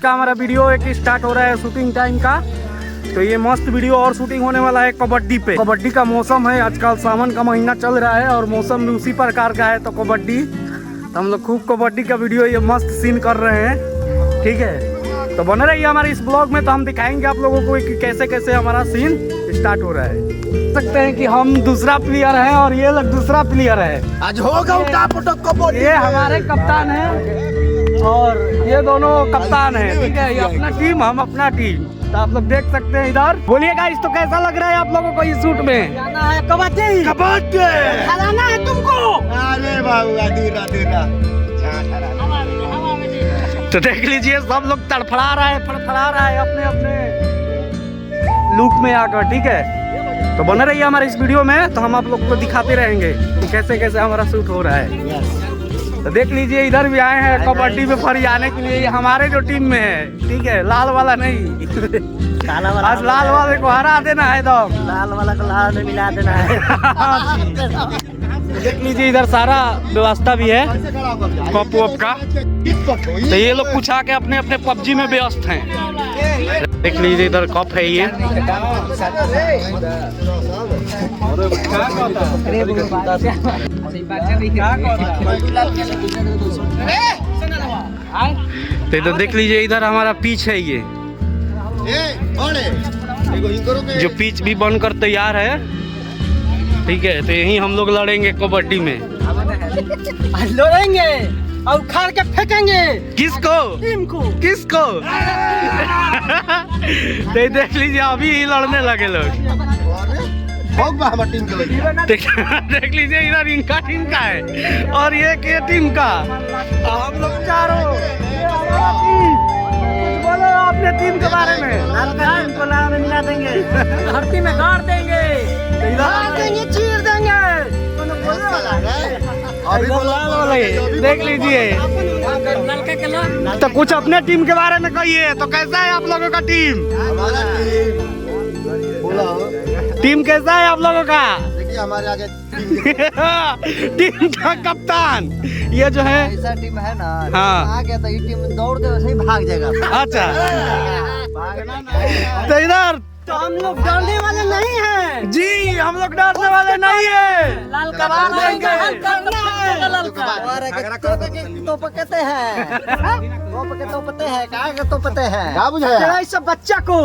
का हमारा वीडियो एक स्टार्ट हो रहा है शूटिंग टाइम का। तो ये मस्त वीडियो और शूटिंग होने वाला है कबड्डी पे। कबड्डी का मौसम है, आजकल सावन का महीना चल रहा है और मौसम भी उसी प्रकार का है। तो कबड्डी, तो हम लोग खूब कबड्डी का वीडियो ये मस्त सीन कर रहे हैं, ठीक है। तो बने रहिए हमारे इस ब्लॉग में, तो हम दिखाएंगे आप लोगों को कि कैसे कैसे हमारा सीन स्टार्ट हो रहा है। देख सकते हैं कि हम दूसरा प्लेयर हैं और ये लोग दूसरा प्लेयर है। आज होगा ये हमारे कप्तान हैं और ये दोनों कप्तान हैं, ठीक है। ये अपना टीम, हम अपना टीम। तो आप लोग देख सकते हैं इधर। बोलिए गाइस, तो कैसा लग रहा है आप लोगों को इस शूट में? जाना है कबड्डी, कबड्डी खिलाना है तुमको। अरे बाबू अधूरा अधूरा। तो देख लीजिए सब लोग तड़फड़ा रहा है, फड़फड़ा रहा है अपने अपने लुक में आकर, ठीक है। तो बने रहिए हमारे इस वीडियो में, तो हम आप लोग को दिखाते रहेंगे कि कैसे कैसे हमारा शूट हो रहा है। तो देख लीजिए इधर भी आए हैं कबड्डी में फरियाने के लिए। हमारे जो टीम में है, ठीक है, लाल वाला नहीं, काला वाला। आज लाल वाले को हरा देना है, एकदम लाल वाला को लाल में मिला देना है। देख लीजिए इधर सारा व्यवस्था भी है कप वप का। तो ये लोग कुछ आके अपने अपने पबजी में व्यस्त हैं। देख लीजिए इधर कप है ये। तो इधर देख लीजिए इधर हमारा पिच है ये, जो पिच भी बनकर तैयार है, ठीक है। तो यही हम लोग लड़ेंगे कबड्डी में। लड़ेंगे और उखाड़ के फेंकेंगे। किसको? टीम को। किसको? तो देख लीजिए अभी ही लड़ने लगे लोग। देख लीजिए इधर इनका टीम का है और ये के टीम का। हम लोग चारों। बोलो अपने टीम के बारे में। टीम को लाल में मिला देंगे, धरती में गाड़ देंगे, चीर देंगे। देख लीजिए। तो कुछ अपने टीम के बारे में कहिए, तो कैसा है आप लोगों का टीम? टीम कैसा है आप लोगों का? देखिए हमारे आगे टीम का कप्तान ये जो है, ऐसा टीम है ना, हाँ। आ गया तो ये टीम दौड़ दे वैसे ही भाग जाएगा। अच्छा। तो इधर तो हम लोग डरने वाले नहीं हैं जी, हम लोग डरने वाले नहीं है। लाल कबाड़ देंगे, करना है लाल का। तो पकते हैं, तो पकते हैं, कहाँ के तो पते हैं, क्या बुझाया? तेरा इस बच्चा को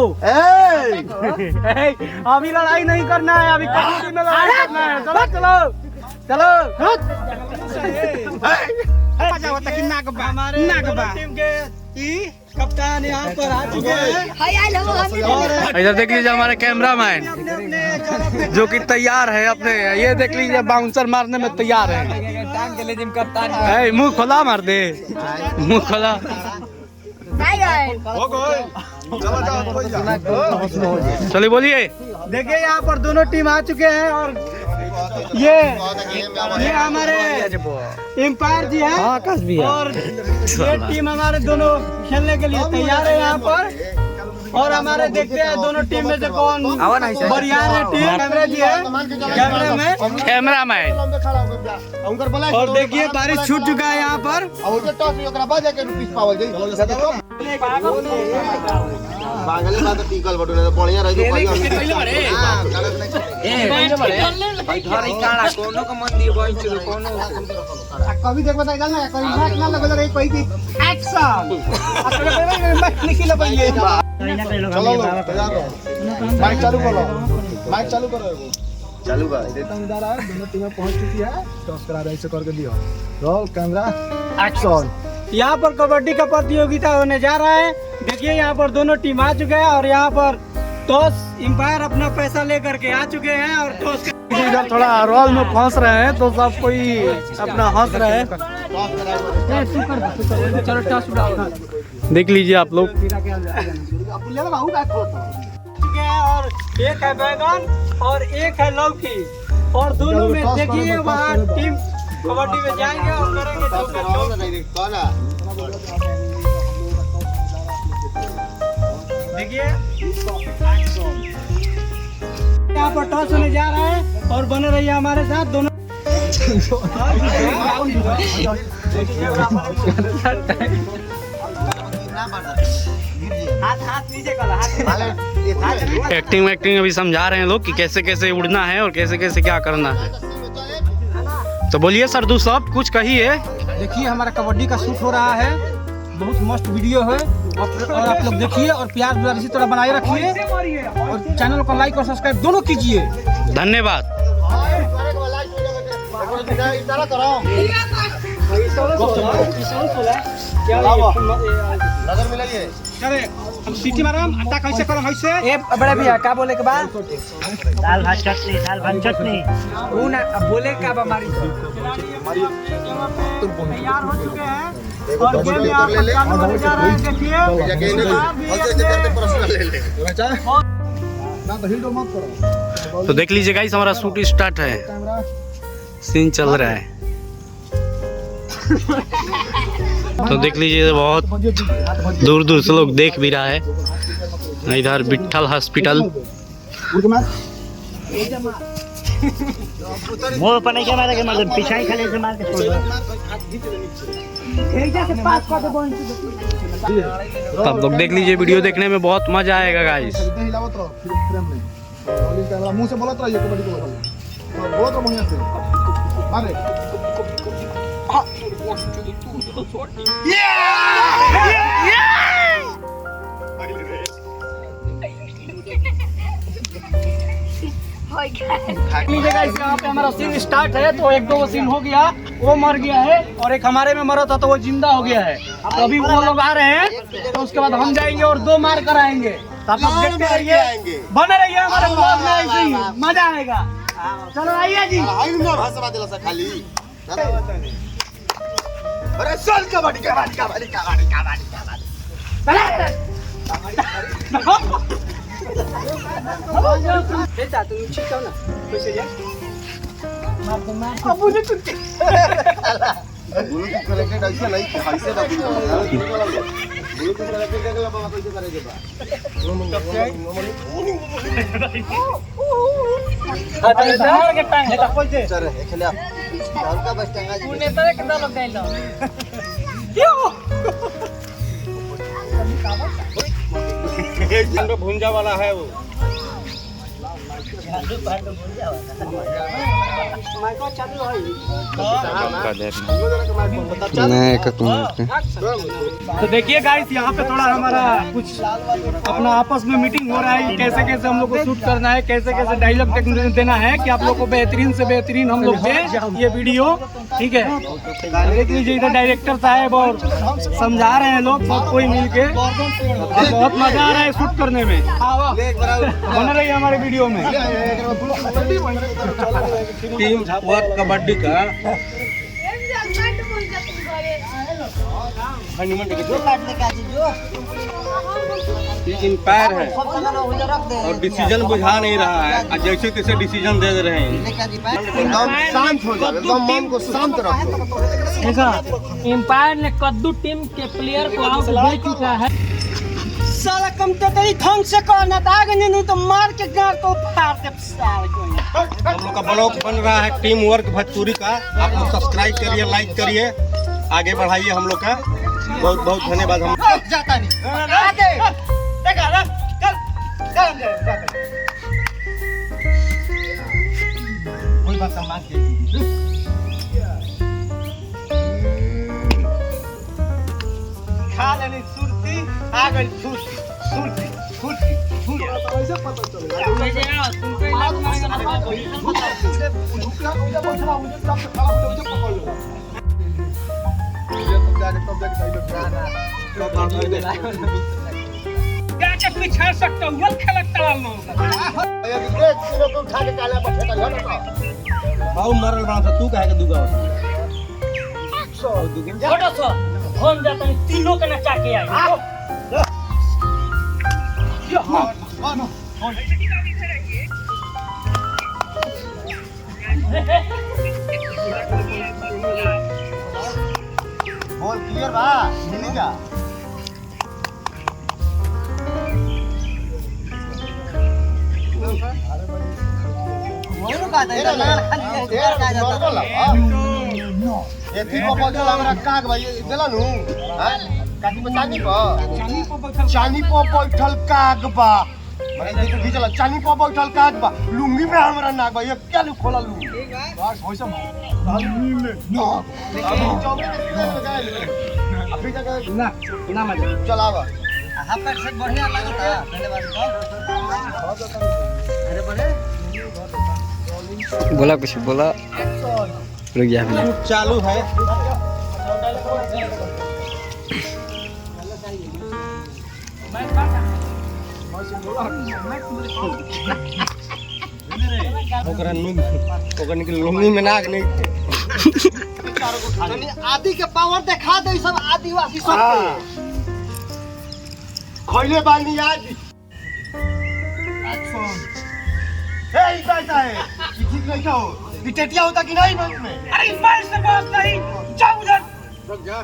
अभी लड़ाई नहीं करना है, अभी कबड्डी में लड़ाई करना है। चलो चलो चलो। हमारे टीम के कप्तान यहाँ पर आ चुके हैं। इधर देख लीजिए हमारे कैमरामैन जो कि तैयार है अपने, ये देख लीजिए बाउंसर मारने में तैयार है। कप्तान मुंह खोला, मार दे मुंह खोला। चलिए बोलिए। देखिए यहाँ पर दोनों टीम आ चुके हैं और ये हमारे एम्पायर जी हैं और ये टीम हमारे दोनों खेलने के लिए तैयार है यहाँ पर। और हमारे देखते हैं दोनों टीम में से कौन बढ़िया है टीम। कैमरा जी है, कैमरामैन। और देखिए बारिश छूट चुका है यहाँ पर। कभी देख बता ना, कभी मैच ना लगे रही कोई की एक्शन चलो माइक चालू करो, माइक चालू करो, चालू कर। दोनों टीमें पहुंच चुकी है, टॉस करा रहे, ऐसे करके दियो, रोल कैमरा एक्शन। यहाँ पर कबड्डी का प्रतियोगिता होने जा रहा है। देखिए यहाँ पर दोनों टीम आ चुके हैं और यहाँ पर टॉस एम्पायर अपना पैसा लेकर के आ चुके हैं और टॉस इधर थोड़ा रोल में फंस रहे हैं, तो सब कोई अपना हंस रहे हैं। चलो टॉस उड़ाओ। देख लीजिए आप लोग। और एक है बैगन और एक है लौकी, और दोनों में देखिए वहाँ टीम कबड्डी में जाएंगे और करेंगे। देखिए यहाँ पर टॉस होने जा रहा है और बने रहिए हमारे साथ दोनों। एक्टिंग अभी समझा रहे हैं लोग कि कैसे कैसे उड़ना है और कैसे कैसे क्या करना है। तो बोलिए सरदू साहब कुछ कहिए। देखिए हमारा कबड्डी का शूट हो रहा है, बहुत मस्त वीडियो है और आप लोग देखिए और प्यार व्यार इसी तरह बनाए रखिए और चैनल को लाइक और सब्सक्राइब दोनों कीजिए। धन्यवाद। नजर मिलाइए। अरे हम सीटी मारम आटा कैसे करम ऐसे ए बड़े भैया क्या बोले के बाद दाल भात चटनी वो ना अब बोले का हमारी तैयार हो चुके हैं और गेम यहाँ पर चालू होने जा रहा है। देखिए तो देख लीजिए गाइस हमारा शूट स्टार्ट है, सीन चल रहा है। तो देख लीजिए बहुत दूर दूर से लोग देख भी रहा है। इधर विट्ठल हॉस्पिटल मोर पर नहीं के मारे के मतलब पीछे ही खड़े से मार के छोड़ दो। तब लोग देख लीजिए, वीडियो देखने में बहुत मजा आएगा गाइस। मुंह से बोलत रहिए कबड्डी को बहुत बढ़िया से अरे यहाँ पे हमारा सीन स्टार्ट है। तो एक दो सीन हो गया, वो मर गया है और एक हमारे में मरा था तो वो जिंदा हो गया है। तो अभी वो लोग आ रहे हैं तो उसके बाद हम जाएंगे और 2 मार कर आएंगे। तो आप लोग देखते रहिए, बने रहिए हमारे ब्लॉग में, ऐसे ही मजा आएगा। चलो आइए जी। अरे चल कबड्डी बेटा तुम ठीक हो ना? कैसे जा? ब्लूटूथ कनेक्टेड ऐसा नहीं ऐसे बात ब्लूटूथ कनेक्टेड करके बाबा कैसे करेंगे बा बाहर के टाइम है कोई दे सर खेले आप का बस टंगा जी तूने पर कितना लोग गए लो ये भुंजा वाला है वो तो देखिए गाइस यहाँ पे थोड़ा हमारा कुछ अपना आपस में मीटिंग हो रहा है, कैसे कैसे हम लोग को शूट करना है, कैसे कैसे डायलॉग देना है कि आप लोग को बेहतरीन से बेहतरीन हम लोग दें ये वीडियो। ठीक है, देख लीजिए इधर डायरेक्टर साहब और समझा रहे हैं लोग सब कोई मिल के। बहुत मजा आ रहा है शूट करने में, बना रही है हमारे वीडियो में। टीम वर्क कबड्डी का इंपायर है और डिसीजन बुझा नहीं रहा है, जैसे तैसे डिसीजन दे रहे हैं। शांत हो जाओ, एकदम मन को शांत रखो। एम्पायर ने कद्दू टीम के प्लेयर को आउट दे चुका है। साला कम तो तेरी ढंग से करना था, आगे नहीं तो मार के गाड़ को फाड़ दे साले को। हम लोग का ब्लॉग बन रहा है टीम वर्क भोजपुरी का, आप लोग सब्सक्राइब करिए, लाइक करिए, आगे बढ़ाइए हम लोग का। बहुत बहुत धन्यवाद। हम जाता नहीं आगे देखा ना, चल चल कोई बात ना के खा लेनी सुरती आ गई सुरती सुरती सुरती कैसे पता चलेगा? कैसे ना तुमको इलाज मारेगा ना पोजीशन बता क्या पिछा सकता हूँ खेलता मरल बना था तू कहे के दुगा छोटा सा हम जाता है तीनों के नचा के आए। बॉल क्लियर बा मिलेगा। एथी को बोल हमरा काग भाई देला नु काटी पे चानी पर बैठल काग बा माने ये तो खींचला चानी पर बैठल काग बा लुंगी में हमरा नाग बा ये क्या लू खोला लुंगी बस होइसा लुंगी में ना अभी चौके में लगा ले अभी तक ना मजा चलावा हाफ पैंट से बढ़िया लगता पहले बार तो अरे बड़े बोला कुछ बोला रुक जा फिर चालू है लुंगी में नाग नहीं आदि के पावर दिखा दे सब आदिवासी सब खैले बानी आज ए कैसा है ये ठीक नहीं हो ये टेटिया होता कि नहीं बस में अरे मैं से बात नहीं जाओ उधर रुक जा